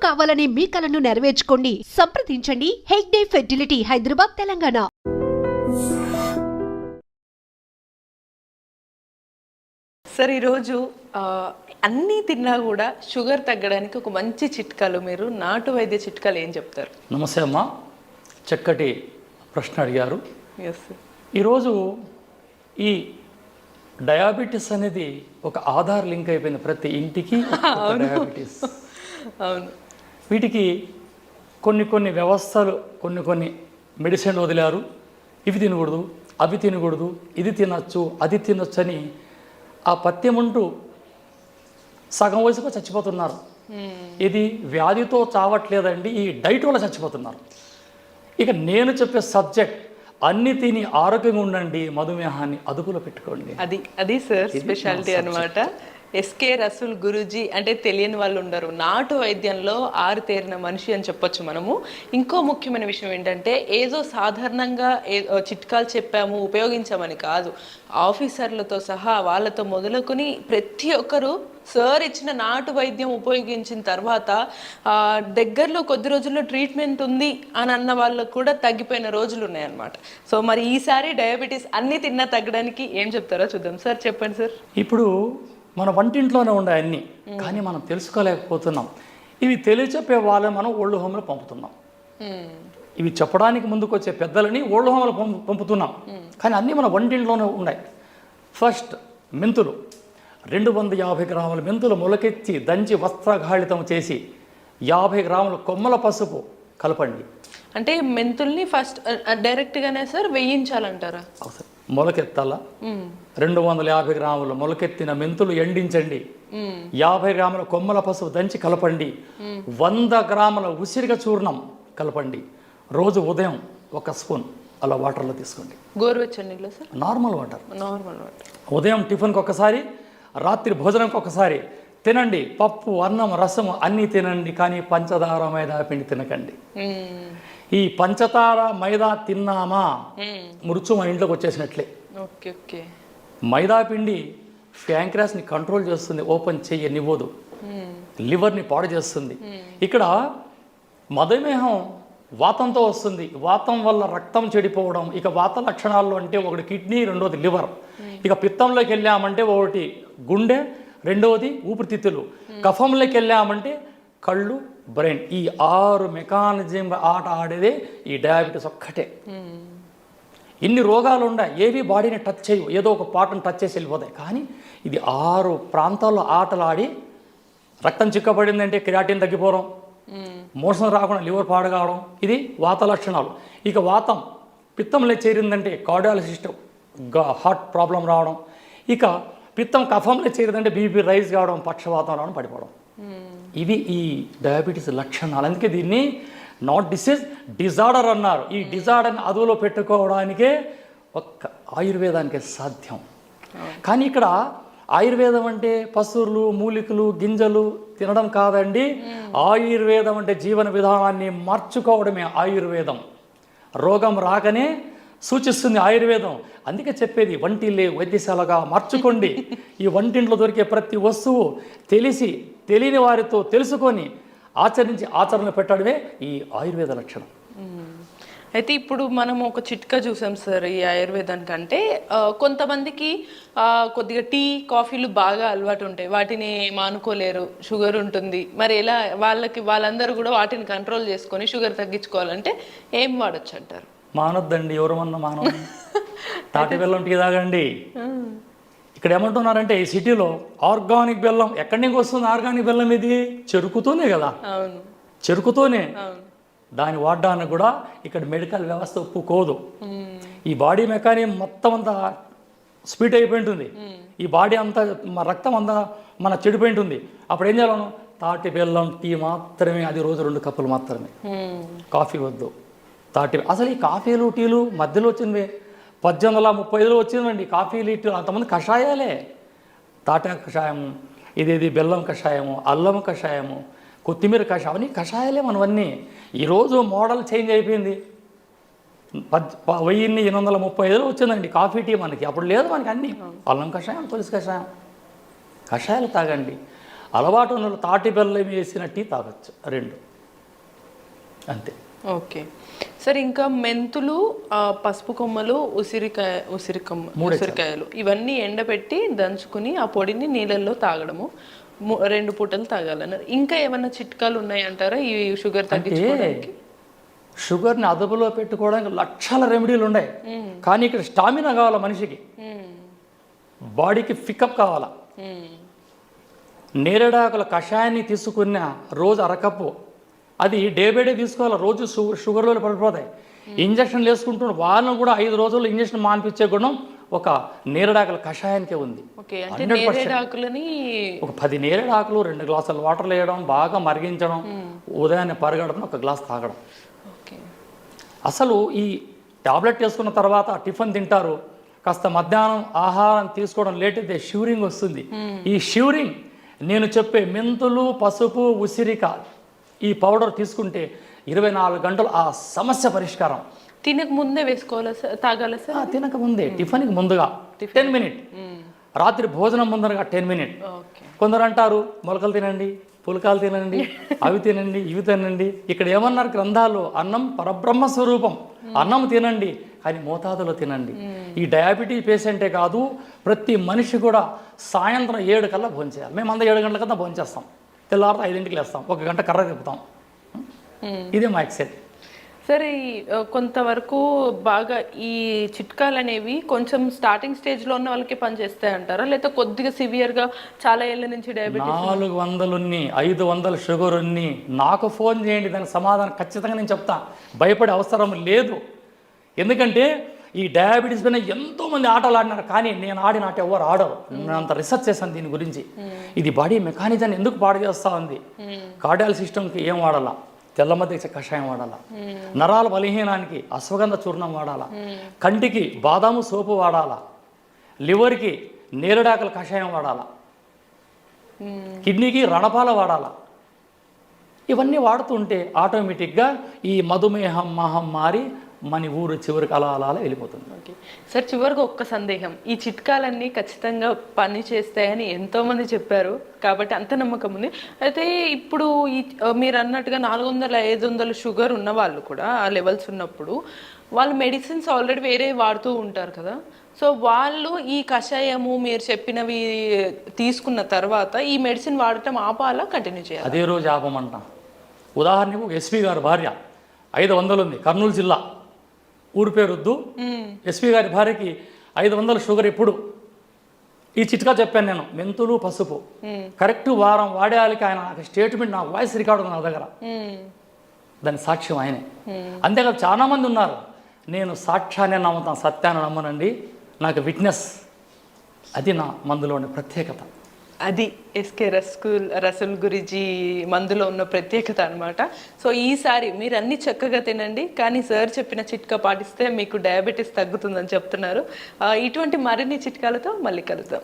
కావాలనే మీ కలను నెరవేర్చుకోండి. సంప్రదించండి హెగ్డే ఫెర్టిలిటీ, హైదరాబాద్, తెలంగాణ. సార్, ఈరోజు అన్నీ తిన్నా కూడా షుగర్ తగ్గడానికి ఒక మంచి చిట్కాలు, మీరు నాటు వైద్య చిట్కాలు ఏం చెప్తారు? నమస్తే అమ్మ, చక్కటి ప్రశ్న అడిగారు. Yes sir. ఈరోజు ఈ డయాబెటీస్ అనేది ఒక ఆధార్ లింక్ అయిపోయింది ప్రతి ఇంటికి. డయాబెటీస్ అవును. వీటికి కొన్ని వ్యవస్థలు కొన్ని మెడిసిన్ వదిలారు. ఇవి తినకూడదు, అవి తినకూడదు, ఇది తినచ్చు, అది తినొచ్చు అని ఆ పత్యముంటూ సగం వయసులో చచ్చిపోతున్నారు. ఇది వ్యాధితో చావట్లేదండి, ఈ డైట్ వల్ల చచ్చిపోతున్నారు. ఇక నేను చెప్పే సబ్జెక్ట్, అన్ని తిని ఆరోగ్యంగా ఉండండి, మధుమేహాన్ని అదుపులో పెట్టుకోండి. అది సార్ స్పెషాలిటీ అనమాట. ఎస్కే రసూల్ గురూజీ అంటే తెలియని వాళ్ళు ఉండరు. నాటు వైద్యంలో ఆరుతేరిన మనిషి అని చెప్పొచ్చు మనము. ఇంకో ముఖ్యమైన విషయం ఏంటంటే, ఏదో సాధారణంగా చిట్కాలు చెప్పాము ఉపయోగించామని కాదు, ఆఫీసర్లతో సహా వాళ్ళతో మొదలుకొని ప్రతి ఒక్కరూ సార్ ఇచ్చిన నాటు వైద్యం ఉపయోగించిన తర్వాత దగ్గరలో కొద్ది రోజుల్లో ట్రీట్మెంట్ ఉంది అని అన్న వాళ్ళకు కూడా తగ్గిపోయిన రోజులు ఉన్నాయన్నమాట. సో మరి ఈసారి డయాబెటీస్ అన్నీ తిన్నా తగ్గడానికి ఏం చెప్తారో చూద్దాం. సార్ చెప్పండి సార్. ఇప్పుడు మన వంటింట్లోనే ఉండే అన్నీ, కానీ మనం తెలుసుకోలేకపోతున్నాం. ఇవి తెలియచెప్పే వాళ్ళని మనం ఓల్డ్ హోమ్లో పంపుతున్నాం. ఇవి చెప్పడానికి ముందుకు వచ్చే పెద్దలని ఓల్డ్ హోమ్లో పంపుతున్నాం, కానీ అన్నీ మన వంటింట్లోనే ఉన్నాయి. ఫస్ట్ మెంతులు, 250 గ్రాముల మెంతులు మొలకెత్తి దంచి వస్త్రఘాళితం చేసి 50 గ్రాముల కొమ్మల పసుపు కలపండి. అంటే మెంతుల్ని ఫస్ట్ డైరెక్ట్గానే సార్ వేయించాలంటారా? మొలకెత్తాల 250 గ్రాముల మొలకెత్తిన మెంతులు ఎండించండి. 50 గ్రాముల కొమ్మల పసుపు దంచి కలపండి. 100 గ్రాముల ఉసిరిక చూర్ణం కలపండి. రోజు ఉదయం 1 స్పూన్ అలా వాటర్లో తీసుకోండి. గోరువెచ్చని నీళ్ళు సార్? Normal water. వాటర్. ఉదయం టిఫిన్కి ఒకసారి, రాత్రి భోజనంకి ఒకసారి తినండి. పప్పు, అన్నం, రసం అన్నీ తినండి, కానీ పంచదార మైదా పిండి తినకండి. ఈ పంచదార మైదా తిన్నామా మృత్యు మన ఇంట్లోకి వచ్చేసినట్లే. మైదా పిండి ప్యాంక్రాస్ని కంట్రోల్ చేస్తుంది, ఓపెన్ చెయ్యనివ్వదు, లివర్ని పాడు చేస్తుంది. ఇక్కడ మధుమేహం వాతంతో వస్తుంది. వాతం వల్ల రక్తం చెడిపోవడం. ఇక వాత లక్షణాల్లో అంటే ఒకటి కిడ్నీ, రెండోది లివర్. ఇక పిత్తంలోకి వెళ్ళామంటే ఒకటి గుండె, రెండవది ఊపిరితిత్తులు. కఫంలోకి వెళ్ళామంటే కళ్ళు, బ్రెయిన్. ఈ 6 మెకానిజం ఆట ఆడేదే ఈ డయాబెటీస్ ఒక్కటే. ఇన్ని రోగాలు ఉన్నాయి, ఏవి బాడీని టచ్ చేయవు, ఏదో ఒక పార్ట్ని టచ్ చేసి వెళ్ళిపోతాయి. కానీ ఇది 6 ప్రాంతాల్లో ఆటలాడి రక్తం చిక్కబడిందంటే క్రియాటిన్ తగ్గిపోవడం, మోషన్ రాకుండా లివర్ పాడు కావడం, ఇది వాత లక్షణాలు. ఇక వాతం పిత్తంలో చేరిందంటే కార్డియాలజిస్ట్ హార్ట్ ప్రాబ్లం రావడం. ఇక పిత్తం కఫంలో చేరిందంటే బీపీ రైజ్ కావడం, పక్షవాతం రావడం, పడిపోవడం. ఇవి ఈ డయాబెటీస్ లక్షణాలు. అందుకే దీన్ని నాట్ డిసీజ్, డిజార్డర్ అన్నారు. ఈ డిజార్డర్ని అదుపులో పెట్టుకోవడానికే ఒక్క ఆయుర్వేదానికే సాధ్యం. కానీ ఇక్కడ ఆయుర్వేదం అంటే పసురులు, మూలికలు, గింజలు తినడం కాదండి. ఆయుర్వేదం అంటే జీవన విధానాన్ని మార్చుకోవడమే ఆయుర్వేదం. రోగం రాకనే సూచిస్తుంది ఆయుర్వేదం. అందుకే చెప్పేది వంటిల్లే వైద్యశాలగా మార్చుకోండి. ఈ వంటింట్లో దొరికే ప్రతి వస్తువు తెలియని వారితో తెలుసుకొని ఆచరించి ఆచరణ పెట్టడమే ఈ ఆయుర్వేద లక్షణం. అయితే ఇప్పుడు మనం ఒక చిట్కా చూసాం సార్ ఈ ఆయుర్వేదానికి. అంటే కొంతమందికి కొద్దిగా టీ, కాఫీలు బాగా అలవాటు ఉంటాయి, వాటిని మానుకోలేరు, షుగర్ ఉంటుంది. మరి ఎలా వాళ్ళందరూ కూడా వాటిని కంట్రోల్ చేసుకొని షుగర్ తగ్గించుకోవాలంటే ఏం వాడచ్చు అంటారు? మానొద్దండి, ఎవరమన్నా మానవ. తాటి బెల్లం టీ తాగండి. ఇక్కడ ఏమంటున్నారంటే ఈ సిటీలో ఆర్గానిక్ బెల్లం ఎక్కడి నుంచి వస్తుంది? ఆర్గానిక్ బెల్లం ఇది చెరుకుతోనే కదా. చెరుకుతోనే దాన్ని వాడడానికి కూడా ఇక్కడ మెడికల్ వ్యవస్థ ఒప్పుకోదు. ఈ బాడీ మెకానిజం మొత్తం అంతా స్పీడ్ అయిపోయి ఉంటుంది. ఈ బాడీ అంతా రక్తం అంతా మన చెడిపోయి ఉంటుంది. అప్పుడు ఏం చేయాలను? తాటి బెల్లం టీ మాత్రమే, అది రోజు 2 కప్పులు మాత్రమే. కాఫీ వద్దు. అసలు ఈ కాఫీలు, టీలు మధ్యలో వచ్చింది 1835లో వచ్చిందండి. కాఫీలు, టీలు అంతమంది కషాయాలే. తాటా కషాయము, ఇదేది బెల్లం కషాయము, అల్లం కషాయము, కొత్తిమీర కషాయం, అవన్నీ కషాయాలే మనవన్నీ. ఈరోజు మోడల్ చేంజ్ అయిపోయింది. 1835లో వచ్చిందండి కాఫీ, టీ మనకి. అప్పుడు లేదు మనకి. అన్నీ అల్లం కషాయం, తులసి కషాయం, కషాయాలు తాగండి. అలవాటు ఉన్న తాటి బెల్లం వేసిన టీ తాగొచ్చు 2 అంతే. ఓకే సార్, ఇంకా మెంతులు, పసుపు కొమ్మలు, ఉసిరికాయలు ఇవన్నీ ఎండబెట్టి దంచుకుని ఆ పొడిని నీళ్ళల్లో తాగడము 2 పూటలు తాగాలన్నారు. ఇంకా ఏమన్నా చిట్కాలు ఉన్నాయంటారా ఈ షుగర్ తగ్గించుకోవడానికి? షుగర్ని అదుపులో పెట్టుకోవడానికి లక్షల రెమెడీలు ఉన్నాయి, కానీ ఇక్కడ స్టామినా కావాలా మనిషికి, బాడీకి పికప్ కావాలా. నేరేడాకుల కషాయాన్ని తీసుకున్న రోజు అరకప్పు, అది డే బై డే తీసుకోవాలి. రోజు షుగర్లో పడిపోతాయి. ఇంజక్షన్లు వేసుకుంటున్న వాళ్ళను కూడా 5 రోజుల్లో ఇంజక్షన్ మానిపించే గుణం ఒక నేరేడాకుల కషాయానికే ఉంది. 100%. ఒక 10 నేరేడాకులు 2 గ్లాసుల వాటర్లు వేయడం, బాగా మరిగించడం, ఉదయాన్నే పరిగెడడం, 1 గ్లాస్ తాగడం. అసలు ఈ టాబ్లెట్ వేసుకున్న తర్వాత టిఫిన్ తింటారు, కాస్త మధ్యాహ్నం ఆహారం తీసుకోవడం లేట్ అయితే షివరింగ్ వస్తుంది. ఈ షివరింగ్ నేను చెప్పే మెంతులు, పసుపు, ఉసిరిక ఈ పౌడర్ తీసుకుంటే 24 గంటలు ఆ సమస్య పరిష్కారం. తినక ముందే వేసుకోవాలా సార్, తాగాల సార్? తినక ముందే, టిఫిన్కి ముందుగా 10 మినిట్, రాత్రి భోజనం ముందరగా 10 మినిట్. కొందరు అంటారు మొలకలు తినండి, పులకాలు తినండి, అవి తినండి, ఇవి తినండి. ఇక్కడ ఏమన్నారు గ్రంథాలు? అన్నం పరబ్రహ్మ స్వరూపం, అన్నం తినండి కానీ మోతాదులో తినండి. ఈ డయాబెటీస్ పేషెంటే కాదు, ప్రతి మనిషి కూడా సాయంత్రం 7 కల్లా భోంచేయాలి. మేము 7 గంటల కన్నా భోంచేస్తాం, తెల్లారితో 5ంటికి లేస్తాం, 1 గంట కర్ర తిప్పుతాం. ఇదే మా ఎక్సైట్. సరే, కొంతవరకు బాగా ఈ చిట్కాలు అనేవి కొంచెం స్టార్టింగ్ స్టేజ్లో ఉన్న వాళ్ళకి పనిచేస్తాయి అంటారా, లేకపోతే కొద్దిగా సివియర్గా చాలా ఏళ్ళ నుంచి డయాబెటీస్ 400 ఉన్ని 500 షుగర్ ఉన్ని నాకు ఫోన్ చేయండి, దానికి సమాధానం ఖచ్చితంగా నేను చెప్తా. భయపడే అవసరం లేదు. ఎందుకంటే ఈ డయాబెటీస్ పైన ఎంతోమంది ఆటలు ఆడినారు, కానీ నేను ఆడిన ఆట ఎవరు ఆడరు. నేను అంత రీసెర్చ్ చేశాను దీని గురించి. ఇది బాడీ మెకానిజాన్ని ఎందుకు పాడు చేస్తూ ఉంది, కార్డియాల్ సిస్టమ్కి ఏం వాడాలా, తెల్లమద్ద కషాయం వాడాలా, నరాల బలహీనానికి అశ్వగంధ చూర్ణం వాడాలా, కంటికి బాదాము సోపు వాడాలా, లివర్కి నేరేడాకుల కషాయం వాడాలా, కిడ్నీకి రణపాల వాడాలా. ఇవన్నీ వాడుతుంటే ఆటోమేటిక్గా ఈ మధుమేహం మహమ్మారి మన ఊరు చివరికి అలా అలా వెళ్ళిపోతుంది. ఓకే సార్, చివరికి ఒక్క సందేహం, ఈ చిట్కాలన్నీ ఖచ్చితంగా పని చేస్తాయని ఎంతోమంది చెప్పారు కాబట్టి అంత నమ్మకం ఉంది. అయితే ఇప్పుడు ఈ మీరు అన్నట్టుగా 400-500 షుగర్ ఉన్న వాళ్ళు కూడా ఆ లెవెల్స్ ఉన్నప్పుడు వాళ్ళు మెడిసిన్స్ ఆల్రెడీ వేరే వాడుతూ ఉంటారు కదా, సో వాళ్ళు ఈ కషాయము మీరు చెప్పినవి తీసుకున్న తర్వాత ఈ మెడిసిన్ వాడటం ఆపాలా, కంటిన్యూ చేయాలి? అదే రోజు ఆపమంటాం. ఉదాహరణకు ఎస్పీ గారి భార్య 500 ఉంది, కర్నూలు జిల్లా, ఊరి పేరొద్దు. ఎస్పీ గారి భార్యకి 500 షుగర్. ఇప్పుడు ఈ చిట్కా చెప్పాను నేను, మెంతులు, పసుపు కరెక్ట్ వారం వాడేయాలికి ఆయన స్టేట్మెంట్, నా వాయిస్ రికార్డు ఉంది నా దగ్గర, దాని సాక్ష్యం ఆయనే. అంతేకాదు చాలా మంది ఉన్నారు, నేను సాక్ష్యాన్ని నమ్ముతాను, సత్యాన్ని నమ్మనండి, నాకు విట్నెస్. అది నా మందులోని ప్రత్యేకత. అది ఎస్కే రసూల్ గురూజీ మందులో ఉన్న ప్రత్యేకత అనమాట. సో ఈసారి మీరు అన్ని చక్కగా తినండి, కానీ సార్ చెప్పిన చిట్కా పాటిస్తే మీకు డయాబెటీస్ తగ్గుతుందని చెప్తున్నారు. ఇటువంటి మరిన్ని చిట్కాలతో మళ్ళీ కలుద్దాం.